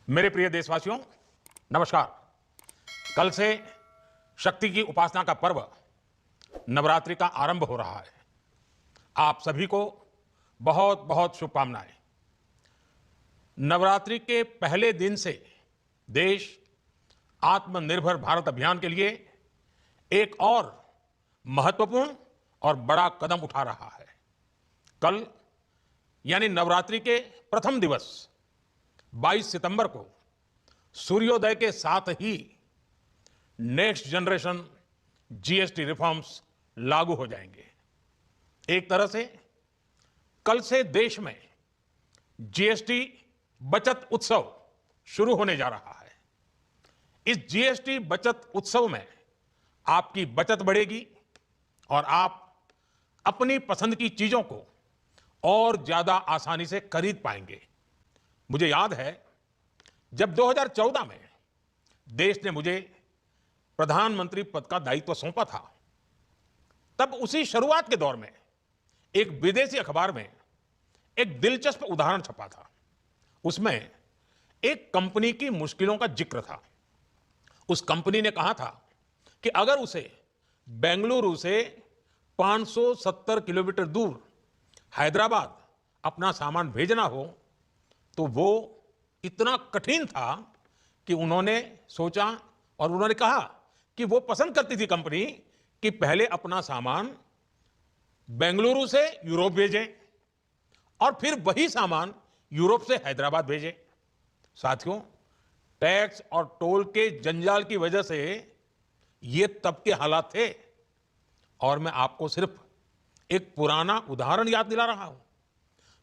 मेरे प्रिय देशवासियों, नमस्कार। कल से शक्ति की उपासना का पर्व नवरात्रि का आरंभ हो रहा है। आप सभी को बहुत बहुत शुभकामनाएं। नवरात्रि के पहले दिन से देश आत्मनिर्भर भारत अभियान के लिए एक और महत्वपूर्ण और बड़ा कदम उठा रहा है। कल यानी नवरात्रि के प्रथम दिवस 22 सितंबर को सूर्योदय के साथ ही नेक्स्ट जनरेशन जीएसटी रिफॉर्म्स लागू हो जाएंगे। एक तरह से कल से देश में जीएसटी बचत उत्सव शुरू होने जा रहा है। इस जीएसटी बचत उत्सव में आपकी बचत बढ़ेगी और आप अपनी पसंद की चीजों को और ज्यादा आसानी से खरीद पाएंगे। मुझे याद है जब 2014 में देश ने मुझे प्रधानमंत्री पद का दायित्व सौंपा था, तब उसी शुरुआत के दौर में एक विदेशी अखबार में एक दिलचस्प उदाहरण छपा था। उसमें एक कंपनी की मुश्किलों का जिक्र था। उस कंपनी ने कहा था कि अगर उसे बेंगलुरु से 570 किलोमीटर दूर हैदराबाद अपना सामान भेजना हो तो वो इतना कठिन था कि उन्होंने सोचा और उन्होंने कहा कि वो पसंद करती थी कंपनी कि पहले अपना सामान बेंगलुरु से यूरोप भेजें और फिर वही सामान यूरोप से हैदराबाद भेजें। साथियों, टैक्स और टोल के जंजाल की वजह से ये तब के हालात थे और मैं आपको सिर्फ एक पुराना उदाहरण याद दिला रहा हूं।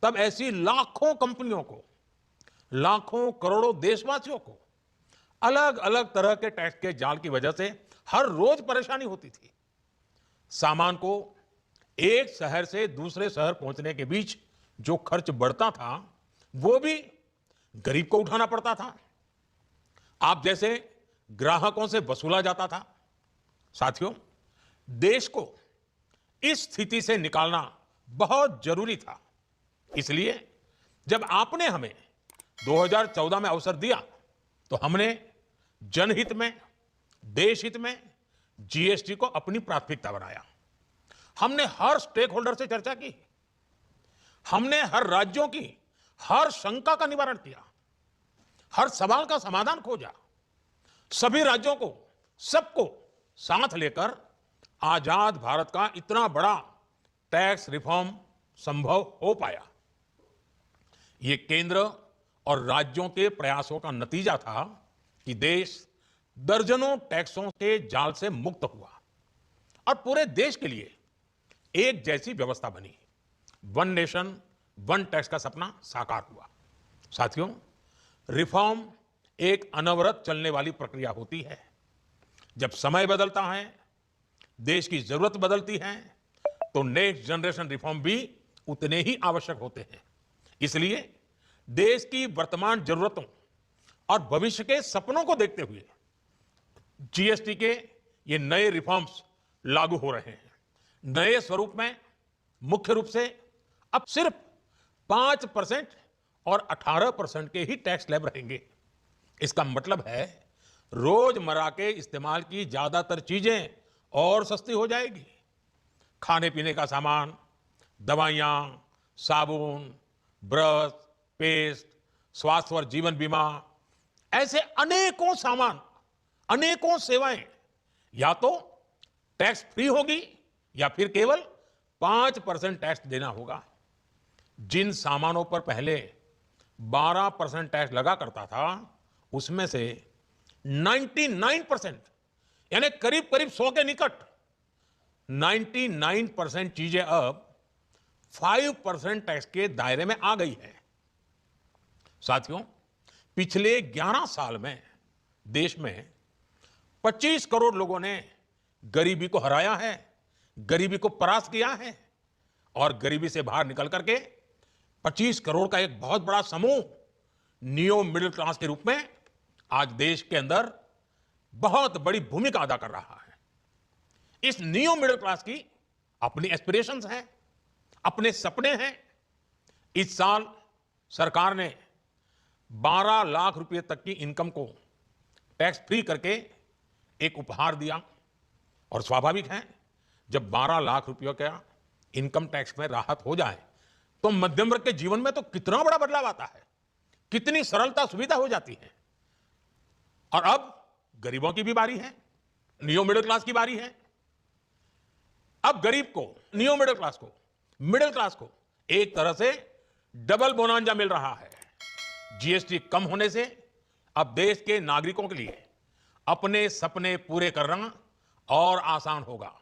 तब ऐसी लाखों कंपनियों को, लाखों करोड़ों देशवासियों को अलग अलग तरह के टैक्स के जाल की वजह से हर रोज परेशानी होती थी। सामान को एक शहर से दूसरे शहर पहुंचने के बीच जो खर्च बढ़ता था वो भी गरीब को उठाना पड़ता था, आप जैसे ग्राहकों से वसूला जाता था। साथियों, देश को इस स्थिति से निकालना बहुत जरूरी था। इसलिए जब आपने हमें 2014 में अवसर दिया तो हमने जनहित में, देश हित में जीएसटी को अपनी प्राथमिकता बनाया। हमने हर स्टेक होल्डर से चर्चा की, हमने हर राज्यों की हर शंका का निवारण किया, हर सवाल का समाधान खोजा। सभी राज्यों को, सबको साथ लेकर आजाद भारत का इतना बड़ा टैक्स रिफॉर्म संभव हो पाया। ये केंद्र और राज्यों के प्रयासों का नतीजा था कि देश दर्जनों टैक्सों के जाल से मुक्त हुआ और पूरे देश के लिए एक जैसी व्यवस्था बनी। वन नेशन वन टैक्स का सपना साकार हुआ। साथियों, रिफॉर्म एक अनवरत चलने वाली प्रक्रिया होती है। जब समय बदलता है, देश की जरूरत बदलती है, तो नेक्स्ट जनरेशन रिफॉर्म भी उतने ही आवश्यक होते हैं। इसलिए देश की वर्तमान जरूरतों और भविष्य के सपनों को देखते हुए जीएसटी के ये नए रिफॉर्म्स लागू हो रहे हैं। नए स्वरूप में मुख्य रूप से अब सिर्फ 5% और 18% के ही टैक्स स्लैब रहेंगे। इसका मतलब है रोजमर्रा के इस्तेमाल की ज्यादातर चीजें और सस्ती हो जाएगी। खाने पीने का सामान, दवाइयां, साबुन, ब्रश, पेस्ट, स्वास्थ्य और जीवन बीमा, ऐसे अनेकों सामान, अनेकों सेवाएं या तो टैक्स फ्री होगी या फिर केवल 5% टैक्स देना होगा। जिन सामानों पर पहले 12% टैक्स लगा करता था, उसमें से 99% यानी करीब करीब 100 के निकट 99% चीजें अब 5% टैक्स के दायरे में आ गई है। साथियों, पिछले 11 साल में देश में 25 करोड़ लोगों ने गरीबी को हराया है, गरीबी को परास्त किया है और गरीबी से बाहर निकल करके 25 करोड़ का एक बहुत बड़ा समूह नियो मिडिल क्लास के रूप में आज देश के अंदर बहुत बड़ी भूमिका अदा कर रहा है। इस नियो मिडिल क्लास की अपनी एस्पिरेशंस हैं, अपने सपने हैं। इस साल सरकार ने 12 लाख रुपए तक की इनकम को टैक्स फ्री करके एक उपहार दिया। और स्वाभाविक है, जब 12 लाख रुपयों का इनकम टैक्स में राहत हो जाए तो मध्यम वर्ग के जीवन में तो कितना बड़ा बदलाव आता है, कितनी सरलता सुविधा हो जाती है। और अब गरीबों की भी बारी है, नियो मिडिल क्लास की बारी है। अब गरीब को, नियो मिडिल क्लास को एक तरह से डबल बोनांजा मिल रहा है। जीएसटी कम होने से अब देश के नागरिकों के लिए अपने सपने पूरे करना और आसान होगा।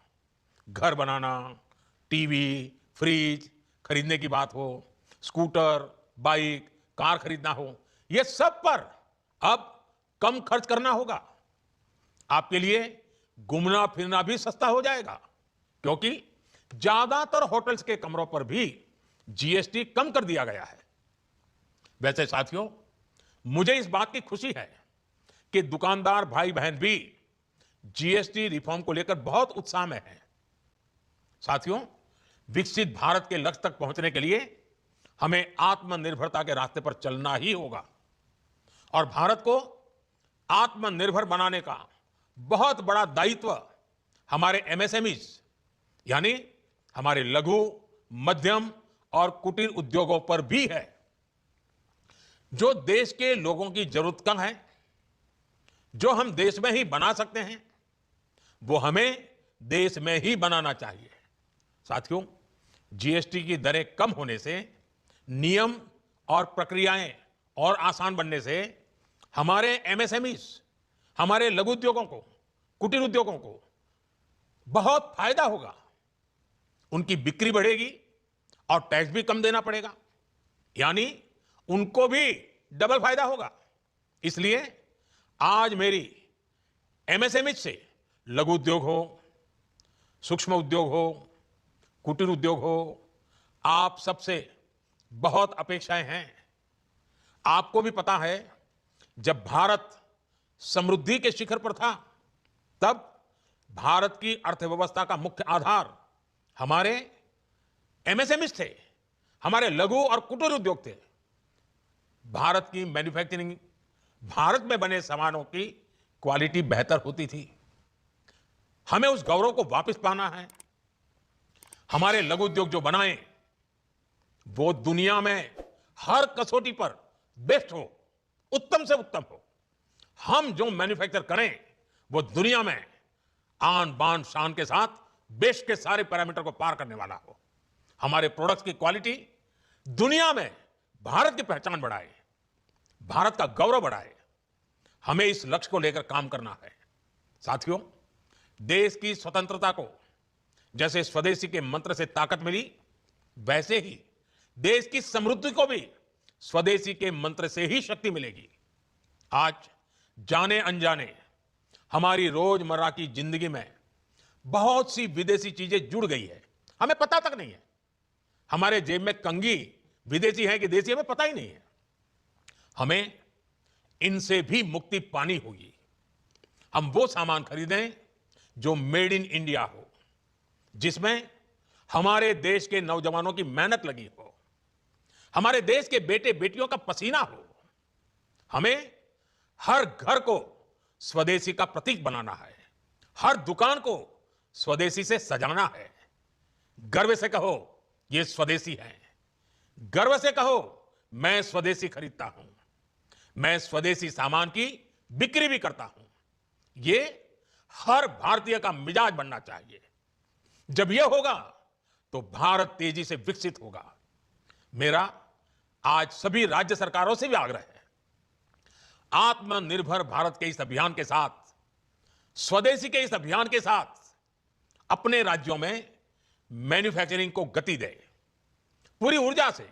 घर बनाना, टीवी, फ्रिज खरीदने की बात हो, स्कूटर, बाइक, कार खरीदना हो, यह सब पर अब कम खर्च करना होगा। आपके लिए घूमना फिरना भी सस्ता हो जाएगा, क्योंकि ज्यादातर होटल्स के कमरों पर भी जीएसटी कम कर दिया गया है। वैसे साथियों, मुझे इस बात की खुशी है कि दुकानदार भाई बहन भी जीएसटी रिफॉर्म को लेकर बहुत उत्साह में हैं। साथियों, विकसित भारत के लक्ष्य तक पहुंचने के लिए हमें आत्मनिर्भरता के रास्ते पर चलना ही होगा। और भारत को आत्मनिर्भर बनाने का बहुत बड़ा दायित्व हमारे एमएसएमईज यानी हमारे लघु, मध्यम और कुटीर उद्योगों पर भी है, जो देश के लोगों की जरूरत कम है, जो हम देश में ही बना सकते हैं, वो हमें देश में ही बनाना चाहिए। साथियों, जीएसटी की दरें कम होने से, नियम और प्रक्रियाएं और आसान बनने से हमारे एमएसएमईज, हमारे लघु उद्योगों को, कुटीर उद्योगों को बहुत फायदा होगा। उनकी बिक्री बढ़ेगी और टैक्स भी कम देना पड़ेगा, यानी उनको भी डबल फायदा होगा। इसलिए आज मेरी एमएसएमईज से, लघु उद्योग हो, सूक्ष्म उद्योग हो, कुटीर उद्योग हो, आप सबसे बहुत अपेक्षाएं हैं। आपको भी पता है, जब भारत समृद्धि के शिखर पर था, तब भारत की अर्थव्यवस्था का मुख्य आधार हमारे एमएसएमईज थे, हमारे लघु और कुटीर उद्योग थे। भारत की मैन्युफैक्चरिंग, भारत में बने सामानों की क्वालिटी बेहतर होती थी। हमें उस गौरव को वापस पाना है। हमारे लघु उद्योग जो बनाए, वो दुनिया में हर कसौटी पर बेस्ट हो, उत्तम से उत्तम हो। हम जो मैन्युफैक्चर करें, वो दुनिया में आन बान शान के साथ बेस्ट के सारे पैरामीटर को पार करने वाला हो। हमारे प्रोडक्ट्स की क्वालिटी दुनिया में भारत की पहचान बढ़ाए, भारत का गौरव बढ़ाए। हमें इस लक्ष्य को लेकर काम करना है। साथियों, देश की स्वतंत्रता को जैसे स्वदेशी के मंत्र से ताकत मिली, वैसे ही देश की समृद्धि को भी स्वदेशी के मंत्र से ही शक्ति मिलेगी। आज जाने अनजाने हमारी रोजमर्रा की जिंदगी में बहुत सी विदेशी चीजें जुड़ गई है, हमें पता तक नहीं है। हमारे जेब में कंघी विदेशी है कि देसी, हमें पता ही नहीं है। हमें इनसे भी मुक्ति पानी होगी। हम वो सामान खरीदें जो मेड इन इंडिया हो, जिसमें हमारे देश के नौजवानों की मेहनत लगी हो, हमारे देश के बेटे बेटियों का पसीना हो। हमें हर घर को स्वदेशी का प्रतीक बनाना है, हर दुकान को स्वदेशी से सजाना है। गर्व से कहो, ये स्वदेशी है। गर्व से कहो, मैं स्वदेशी खरीदता हूं, मैं स्वदेशी सामान की बिक्री भी करता हूं। ये हर भारतीय का मिजाज बनना चाहिए। जब यह होगा तो भारत तेजी से विकसित होगा। मेरा आज सभी राज्य सरकारों से भी आग्रह है, आत्मनिर्भर भारत के इस अभियान के साथ, स्वदेशी के इस अभियान के साथ अपने राज्यों में मैन्युफैक्चरिंग को गति दें। पूरी ऊर्जा से,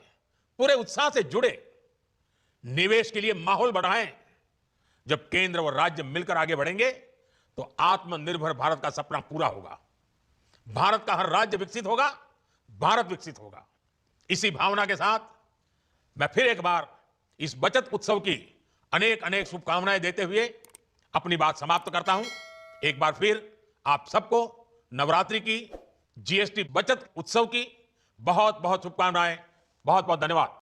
पूरे उत्साह से जुड़े, निवेश के लिए माहौल बढ़ाएं। जब केंद्र और राज्य मिलकर आगे बढ़ेंगे तो आत्मनिर्भर भारत का सपना पूरा होगा। भारत का हर राज्य विकसित होगा, भारत विकसित होगा। इसी भावना के साथ मैं फिर एक बार इस बचत उत्सव की अनेक अनेक शुभकामनाएं देते हुए अपनी बात समाप्त करता हूं। एक बार फिर आप सबको नवरात्रि की, जीएसटी बचत उत्सव की बहुत बहुत शुभकामनाएं। बहुत बहुत धन्यवाद।